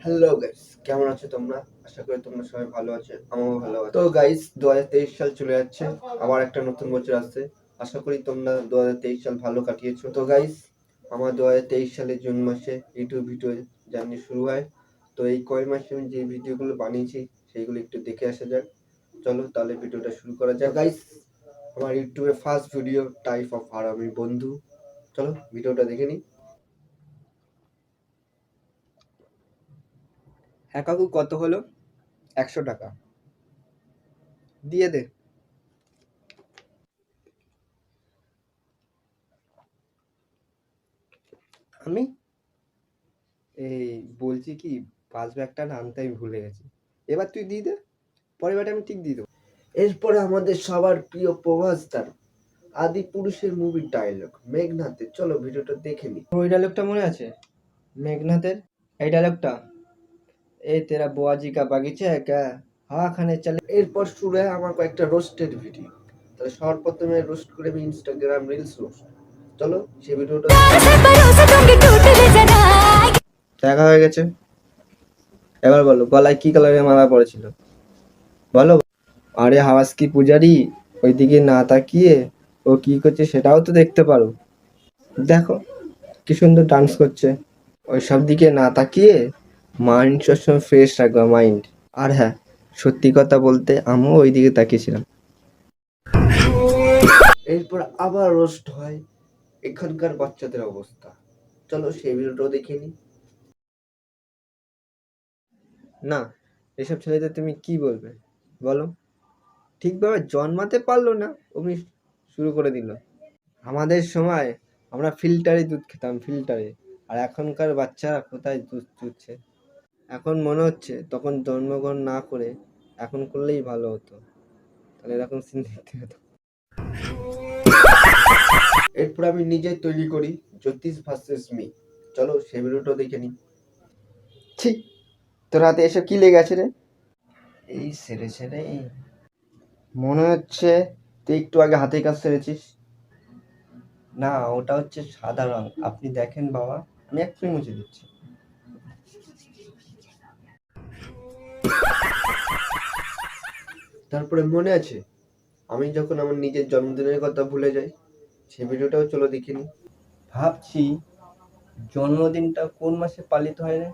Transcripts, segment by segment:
Hello guys, কেমন আছো তোমরা? আশা করি তোমরা সবাই ভালো আছো, আমিও ভালো আছি। তো গাইস, 2023 সাল চলে যাচ্ছে, আবার একটা নতুন বছর আসছে। আশা করি তোমরা 2023 সাল ভালো কাটিয়েছো। তো গাইস, আমার 2023 সালের জুন মাসে ইউটিউব ভিডিও জার্নি শুরু হয়। তো এই কয় মাসে আমি যে ভিডিওগুলো বানিয়েছি সেইগুলো একটু দেখে আসা যাক। চলো তাহলে ভিডিওটা শুরু করা যাক। গাইস, আমার ইউটিউবে ফার্স্ট ভিডিও টাইপ অফ হারামি বন্ধু। চলো ভিডিওটা দেখে নিই। হ্যাঁ কাকু, কত হলো? 100 টাকা দিয়ে দে। আমি এই বলছি কি, পাঁচ ব্যাগটা না আনতে আমি ভুলে গেছি। এবার তুই দিয়ে দে, পরের বারে আমি ঠিক দিয়ে দেবো। এরপরে আমাদের সবার প্রিয় প্রভাস তার আদি পুরুষের মুভির ডায়লগ মেঘনাথে। চলো ভিডিওটা দেখে নি। ওই ডায়লগটা মনে আছে মেঘনাথের? এই ডায়লগটা, এই তেরা বুয়াজি কা বাগিচা হ্যায় ক্যা, হাওয়া খানে চলে। এরপর শুরু হয় আমার কয়েকটা রোস্টেড ভিডিও। তাহলে সবার প্রথমে রোস্ট করে আমি ইনস্টাগ্রাম রিলস রোস্ট। চলো সেই ভিডিওটা দেখা হয়ে গেছে। এবার বলো, গলায় কি কালারের মালা পড়েছিল বলো। আরে হাওয়াজ কি পূজারি, ওইদিকে না তাকিয়ে ও কি করছে সেটাও তো দেখতে পারো। দেখো কি সুন্দর ডান্স করছে। ওই সব দিকে না তাকিয়ে মাইন্ড সবসময় ফ্রেশ রাখবা, মাইন্ড। আর হ্যাঁ, সত্যি কথা বলতে আমিও ওই দিকে তাকিয়েছিলাম। এরপর আবার রোস্ট হয় এখানকার বাচ্চাদের অবস্থা। চলো সেই ভিডিওটাও দেখে নি। না, এসব ছেলেদের তুমি কি বলবে বলো? ঠিকভাবে জন্মাতে পারলো না, অমনি শুরু করে দিল। আমাদের সময় আমরা ফিল্টারে দুধ খেতাম, ফিল্টারে। আর এখনকার বাচ্চারা কোথায় দুধ চুচ্ছে। এখন মনে হচ্ছে তখন জন্মগ্রহণ না করে এখন করলেই ভালো হতো, তাহলে এরকম সিন দেখতে হতো। এরপর আমি নিজে তৈরি করি জ্যোতিষ ভার্সেস মি। চলো সেই ভিডিওটা দেখে নি। ঠিক, তোর হাতে এসব কি লেগে আছে রে? এই সেরে সেরে মনে হচ্ছে তুই একটু আগে হাতের কাজ সেরেছিস। না, ওটা হচ্ছে সাদা রং, আপনি দেখেন বাবা, আমি এক্ষুনি মুছে দিচ্ছি। তারপরে মনে আছে আমি যখন আমার নিজের জন্মদিনের কথা ভুলে যাই, সেই ভিডিওটাও চলো দেখিনি। ভাবছি জন্মদিনটা কোন মাসে পালিত হয় রে?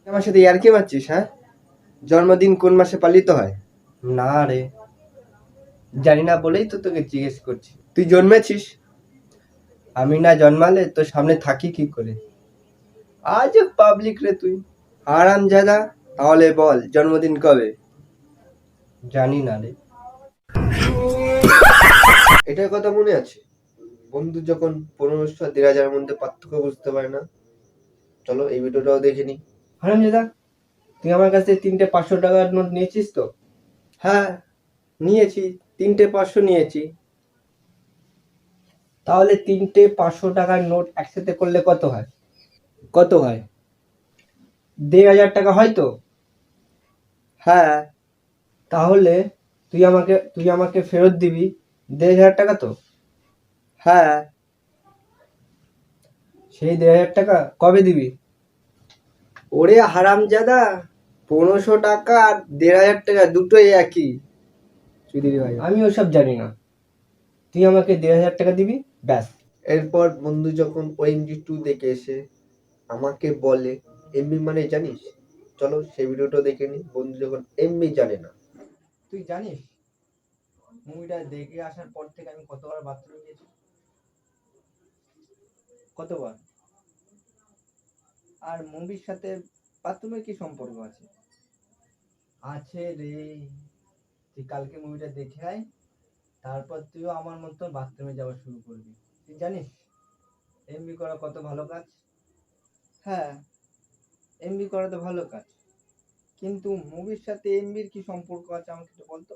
আমার সাথে ইয়ার্কি মারছিস? হ্যাঁ, জন্মদিন কোন মাসে পালিত হয়? না রে, জানি না বলেই তো তোকে জিজ্ঞেস করছি। তুই জন্মেছিস, আমি না জন্মালে তোর সামনে থাকি কি করে? আজ পাবলিক রে তুই, হারামজাদা। তাহলে বল জন্মদিন কবে? জানি না রে। এটার কথা মনে আছে বন্ধু যখন 1500 আর 1000 মধ্যে পার্থক্য বুঝতে পারে না। চলো এই ভিডিওটাও দেখে নি। হারামজাদা, তুই আমার কাছে 3টে 500 টাকার নোট নিয়েছিস তো? হ্যাঁ নিয়েছি, 3টে 500 নিয়েছি। তাহলে 3টে 500 টাকার নোট একসাথে করলে কত হয়? কত হয়? 1500 টাকা হয় তো? হ্যাঁ। তাহলে তুই আমাকে ফেরত দিবি 1500 টাকা তো? হ্যাঁ। সেই 1500 টাকা কবে দিবি? ওরে হারামজাদা, 1500 টাকা আর 1500 টাকা দুটোই একই। চুদির ভাই, আমি ওসব জানি না। তুই আমাকে 1500 টাকা দিবি, ব্যাস। এরপর বন্ধু যখন OMG2 দেখে এসে আমাকে বলে এমবি মানে জানিস? চলো সেই ভিডিওটা দেখে নি। বন্ধু যখন এমবি জানে না। তুই জানিস মুভিটা দেখে আসার পর থেকে আমি কতবার বাথরুমে গেছি? কতবার? আর মুভির সাথে বাথরুমের কি সম্পর্ক আছে? আছে রে। তুই কালকে মুভিটা দেখে আয়, তারপর তুইও আমার মতো বাথরুমে যাওয়া শুরু করবি। তুই জানিস এমবি করা কত ভালো কাজ? হ্যাঁ, এমবি করা তো ভালো কাজ, কিন্তু মুভির সাথে এমবির কি সম্পর্ক আছে আমাকে একটু বলতো।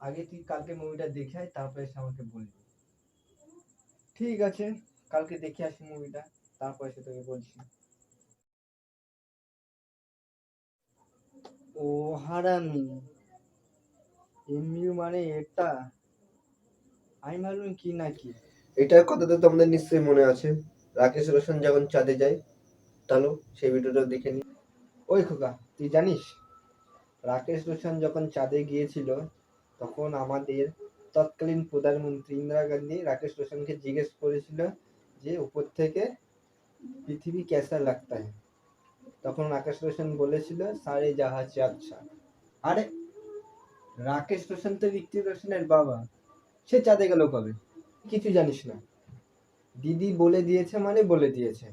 আগে তুই কালকে মুভিটা দেখে আয়, তারপরে এসে আমাকে বলবি। ঠিক আছে, কালকে দেখে আসি মুভিটা, তারপর এসে তোকে বলছি। ও হারামি, এমইউ মানে এটা? আমি ভাবলাম কি নাকি। এটার কথা তো তোমাদের নিশ্চয়ই মনে আছে, রাকেশ রোশন যখন চাঁদে যায়। চলো সেই ভিডিওটা দেখে নি। ওই খোকা, তুই জানিস রাকেশ রোশন যখন চাঁদে গিয়েছিল তখন আমাদের তৎকালীন প্রধানমন্ত্রী ইন্দিরা গান্ধী রাকেশ রোশনকে জিজ্ঞেস করেছিল যে উপর থেকে পৃথিবী কেসা লাগতা है। তখন রাকেশ রোশন বলেছিল সারে জাহাজ সে আচ্ছা। আরে রাকেশ রোশন তো ঋত্বিক রোশনের বাবা, সে চাঁদে গেল কবে? কিছু জানিস না, দিদি বলে দিয়েছে মানে বলে দিয়েছে,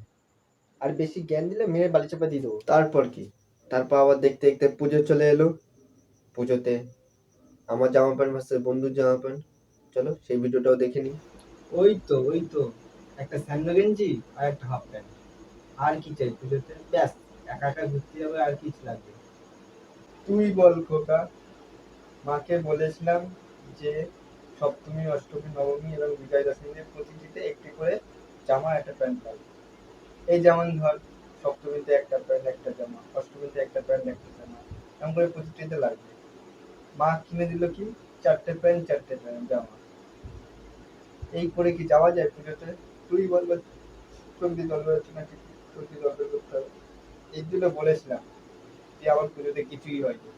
আর বেশি জ্ঞান দিলে মেরে বালি চাপা দিয়ে দেবো। তারপর কি, তারপর আবার দেখতে দেখতে পুজো চলে এলো। পুজোতে আমার জামা প্যান্ট ভার্সেস বন্ধুর জামা প্যান্ট, চলো সেই ভিডিওটাও দেখে নিই। ওই তো একটা স্যান্ডো গেঞ্জি আর একটা হাফ প্যান্ট, আর কি চাই পুজোতে? ব্যাস, একা একা ঘুরতে যাবে, আর কিছু লাগবে? তুই বল খোকা। মাকে বলেছিলাম যে সপ্তমী, অষ্টমী, নবমী এবং বিজয়া দশমীতে প্রতিটিতে একটি করে জামা একটা প্যান্ট লাগবে। এই যেমন ধর, সপ্তমীতে একটা প্যান্ট একটা জামা, অষ্টমীতে একটা প্যান্ট একটা জামা, এমন করে প্রতিটিতে লাগবে। মা কিনে দিল কি, 4টে প্যান্ট 4টে প্যান্ট জামা। এই করে কি যাওয়া যায় পুজোতে? তুই বল, সত্যি দরকার হচ্ছে নাকি? সত্যি দরকার করতে হবে, এই জন্য বলেছিলাম যে আমার পুজোতে কিছুই হয়নি।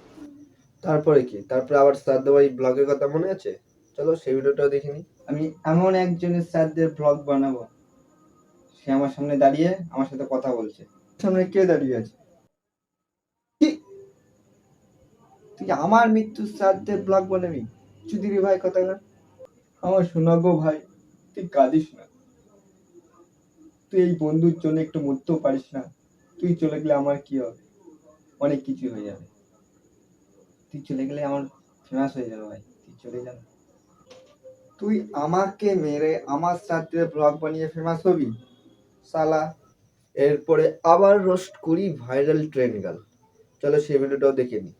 তারপরে কি, তারপরে আবার শ্রাদ্ধবাড়ি ব্লগের কথা মনে আছে? চলো সেই ভিডিওটাও দেখে নিই। আমি এমন একজনের শ্রাদ্ধের ব্লগ বানাবো, সে আমার সামনে দাঁড়িয়ে আমার সাথে কথা বলছে। সামনে কে দাঁড়িয়ে আছে? কি, তুই আমার মৃত্যুর শ্রাদ্ধের ব্লগ বানাবি? চুদিরি ভাই কথাকার। আমার শোনা গো ভাই, তুই কাঁদিস না। তুই এই বন্ধুর জন্য একটু মরতেও পারিস না? তুই চলে গেলে আমার কি হবে? অনেক কিছু হয়ে যাবে। তুই চলে গেলে আমার ফেমাস হয়ে যাবে ভাই, তুই চলে যা। তুই আমাকে মেরে আমার সাথে ব্লগ বানিয়ে ফেমাস হবি শালা? এরপরে আবার রোস্ট করি ভাইরাল ট্রেন্ড গাল, চলো সেই ভিডিওটাও দেখে নি।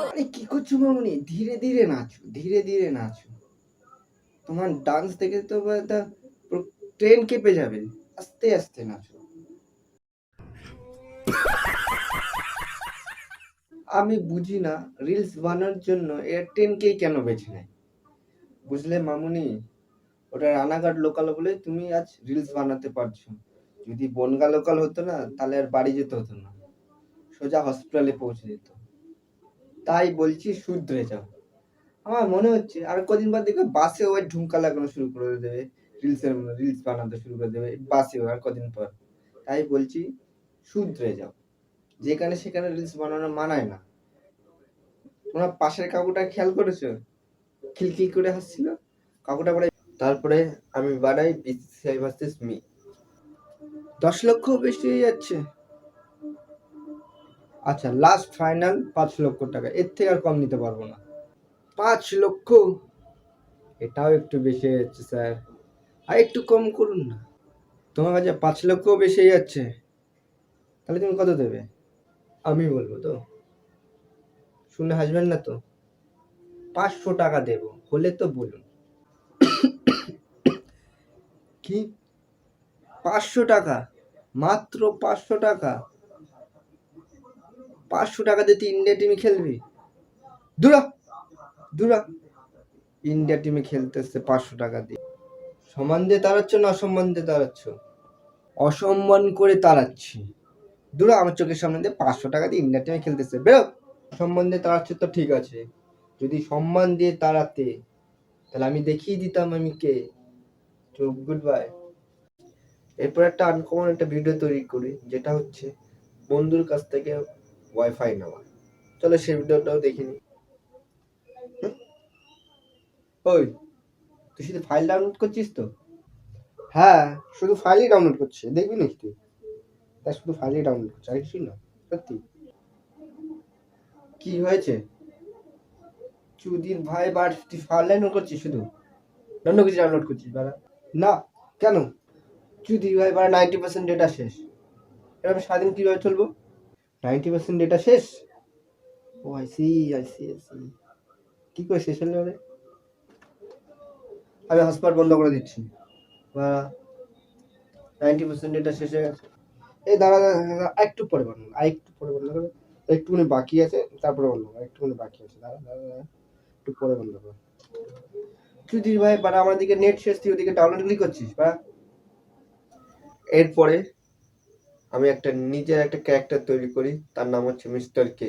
আরে কি করছো মামনি? ধীরে ধীরে নাচো, ধীরে ধীরে নাচো। তোমার ডান্স দেখে তো ট্রেন কেঁপে যাবে। আস্তে আস্তে নাচো। আমি বুঝি না রিলস বানানোর জন্য এরা 10K কেন বেছে নেয়। বুঝলে মামুনি, ওটা রানাঘাট লোকাল বলে তুমি আজ রিলস বানাতে পারছো। যদি বনগা লোকাল হতো না, তাহলে আর বাড়ি যেতে হতো না, সোজা হসপিটালে পৌঁছে যেত। তাই বলছি শুধরে যাও। আমার মনে হচ্ছে আর কদিন বাদ দেখবে বাসে ওই ঢুমকা লাগানো শুরু করে দেবে, রিলস বানাতে শুরু করে দেবে বাসে আর কদিন পর। তাই বলছি শুধরে যাও, যেখানে সেখানে রিলস বানানো মানায় না। তোমরা পাশের কাকুটা খেয়াল করেছো? খিলখিল করে হাসছিল কাকুটা বলে। তারপরে আমি বানাই বিসিসিআই ভার্সেস মি। 10 লক্ষ বেশি হয়ে যাচ্ছে। আচ্ছা, লাস্ট ফাইনাল 5 লক্ষ টাকা, এর থেকে আর কম নিতে পারবো না। 5 লক্ষ? এটাও একটু বেশি হয়ে যাচ্ছে স্যার, আর একটু কম করুন না। তোমার কাছে 5 লক্ষ বেশি হয়ে যাচ্ছে, তাহলে তুমি কত দেবে? আমি বলবো তো, শুনে হাসবেন না তো? 500 টাকা দেবো, হলে তো বলুন। কি, 500 টাকা? মাত্র 500 টাকা? 500 টাকা দিয়ে ইন্ডিয়া টিমে খেলবি? দূরা দূরা, ইন্ডিয়া টিমে খেলতেছে 500 টাকা দিয়ে। সম্মান দিয়ে তাড়াচ্ছ না অসম্মান দিয়ে তাড়াচ্ছ? অসম্মান করে তাড়াচ্ছি। দূরা আমার চোখের সামনে দিয়ে 500 টাকা দিয়ে ইন্ডিয়া টিমে খেলতেছে, বেরো। সম্মান দিয়ে তাড়াচ্ছে তো ঠিক আছে, যদি সম্মান দিয়ে তাড়াতে তাহলে আমি দেখিয়ে দিতাম আমি কে। চুপ, গুড বাই। এরপর একটা আনকমন একটা ভিডিও তৈরি করি, যেটা হচ্ছে বন্ধুর কাছ থেকে ওয়াইফাই নেওয়া। চলো সেই ভিডিওটাও দেখিনি। ওই, তুই শুধু ফাইল ডাউনলোড করছিস তো? হ্যাঁ, শুধু ফাইলই ডাউনলোড করছিস, দেখবি না তুই? তা শুধু ফাইলই ডাউনলোড করছিস, আর কিছুই না? সত্যি? কি হয়েছে? চুদির ভাই, বার তুই ফাইল ডাউনলোড করছিস শুধু? অন্য কিছু ডাউনলোড করছিস বাড়া? না, কেন? চুদির ভাই বাড়া 90% ডেটা শেষ, এবার সারাদিন কিভাবে চলবো? 90% ডেটা শেষ? ও আই সি। কি করে শেষ হলো রে? আমি হটস্পট বন্ধ করে দিচ্ছি। বা 90% ডেটা শেষ হয়ে গেছে। এই দাঁড়া দাঁড়া দাঁড়া, একটু পরে বন্ধ, আর একটু পরে বন্ধ করবে। একটুখানি বাকি আছে, তারপরে বন্ধ করবো। একটুখানি বাকি আছে, দাঁড়া দাঁড়া দাঁড়া, একটু পরে বন্ধ করবো। চুদির ভাই বাড়া, আমার দিকে নেট শেষ, তুই ওদিকে ডাউনলোডগুলি করছিস বাড়া। এরপরে আমি নিজের একটা ক্যারেক্টার তৈরি করি, তার নাম হচ্ছে মিস্টার কে,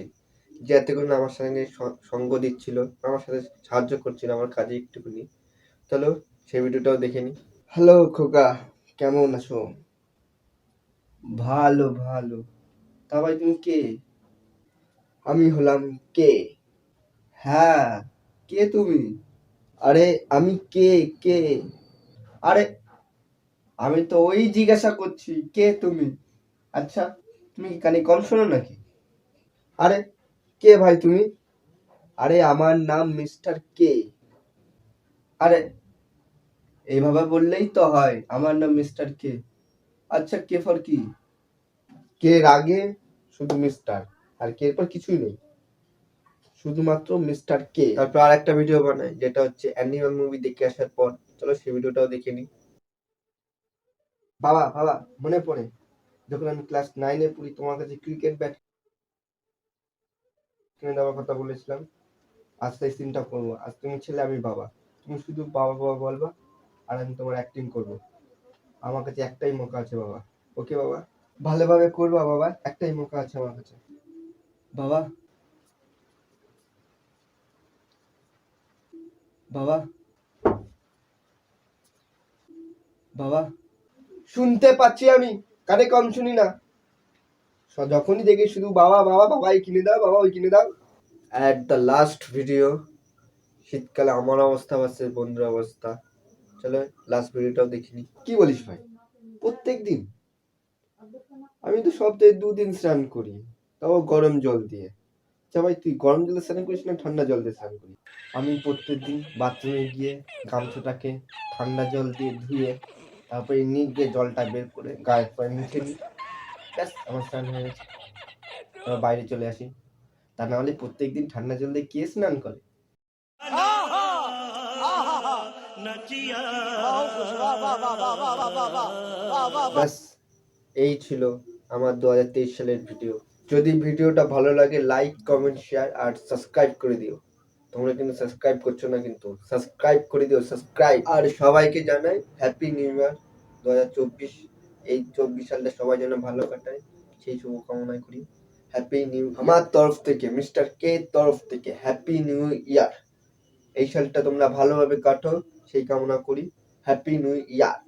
যে এতক্ষণ আমার সঙ্গে সঙ্গ দিচ্ছিল, আমার সাথে সাহায্য করছিল আমার কাজে একটুখানি। চলো সেই ভিডিওটাও দেখে নি। হ্যালো খোকা, কেমন আছো? ভালো ভালো। তা ভাই তুমি কে? আমি হলাম কে। হ্যাঁ, কে তুমি? আরে আমি কে? কে? আরে আমি তো ওই জিজ্ঞাসা করছি, কে তুমি? আচ্ছা, তুমি কি কানে কম শোনো নাকি? আরে কে ভাই তুমি? আরে আমার নাম মিস্টার কে। আরে এইভাবে বললেই তো হয়, আমার নাম মিস্টার কে। আচ্ছা, কে ফর কি? কে এর আগে শুধু মিস্টার, আর কে এর পর কিছুই নেই, শুধুমাত্র মিস্টার কে। তারপর আর একটা ভিডিও বানাই, যেটা হচ্ছে অ্যানিমাল মুভি দেখে আসার পর। চলো সেই ভিডিওটাও দেখে নি। বাবা বাবা, মনে পড়ে যখন আমি ক্লাস 9-এ পড়ি, তোমার কাছে ক্রিকেট ব্যাট কিনে দেওয়ার কথা বলেছিলাম। আজ তাই সিনটা করবো। আজ তুমি ছেলে, আমি বাবা। তুমি শুধু বাবা বাবা বলবা, আর আমি তোমার অ্যাক্টিং করব। আমার কাছে একটাই মৌকা আছে বাবা। ওকে বাবা? ভালোভাবে করবা বাবা, একটাই মৌকা আছে আমার কাছে। বাবা বাবা বাবা, শুনতে পাচ্ছি আমি, কানে কম শুনি না। যখনই দেখি শুধু বাবা বাবা, বাবাই কিনে দাও, বাবা ওই কিনে দাও। অ্যাট দ্য লাস্ট ভিডিও, শীতকালে আমার অবস্থা ভার্সেস বন্ধুর অবস্থা। চলো লাস্ট ভিডিওটাও দেখিনি। কি বলিস ভাই? প্রত্যেক দিন? আমি তো সপ্তাহে 2 দিন স্নান করি, তাও গরম জল দিয়ে। আচ্ছা ভাই, তুই গরম জলে স্নান করিস না ঠান্ডা জল দিয়ে স্নান করিস? আমি প্রত্যেকদিন বাথরুমে গিয়ে গামছাটাকে ঠান্ডা জল দিয়ে ধুয়ে, তারপরে নিয়ে গিয়ে জলটা বের করে গায়ের পরে মুছে নিই। ব্যাস, আমার স্নান হয়ে গেছে। তারপর বাইরে চলে আসি। তা না হলে প্রত্যেকদিন ঠান্ডা জল দিয়ে কে স্নান করে? ব্যাস, এই ছিল আমার 2023 সালের ভিডিও। যদি ভিডিওটা ভালো লাগে, লাইক কমেন্ট শেয়ার আর সাবস্ক্রাইব করে দিও। তোমরা কিন্তু সাবস্ক্রাইব করছো না, কিন্তু সাবস্ক্রাইব করে দিও, সাবস্ক্রাইব। আর সবাইকে জানাই হ্যাপি নিউ ইয়ার 2024। এই 24 সালটা সবাই যেন ভালো কাটায়, সেই শুভকামনা করি। হ্যাপি নিউ, আমার তরফ থেকে, মিস্টার কে তরফ থেকে হ্যাপি নিউ ইয়ার। এই সালটা তোমরা ভালোভাবে কাটো, সেই কামনা করি। Happy new year.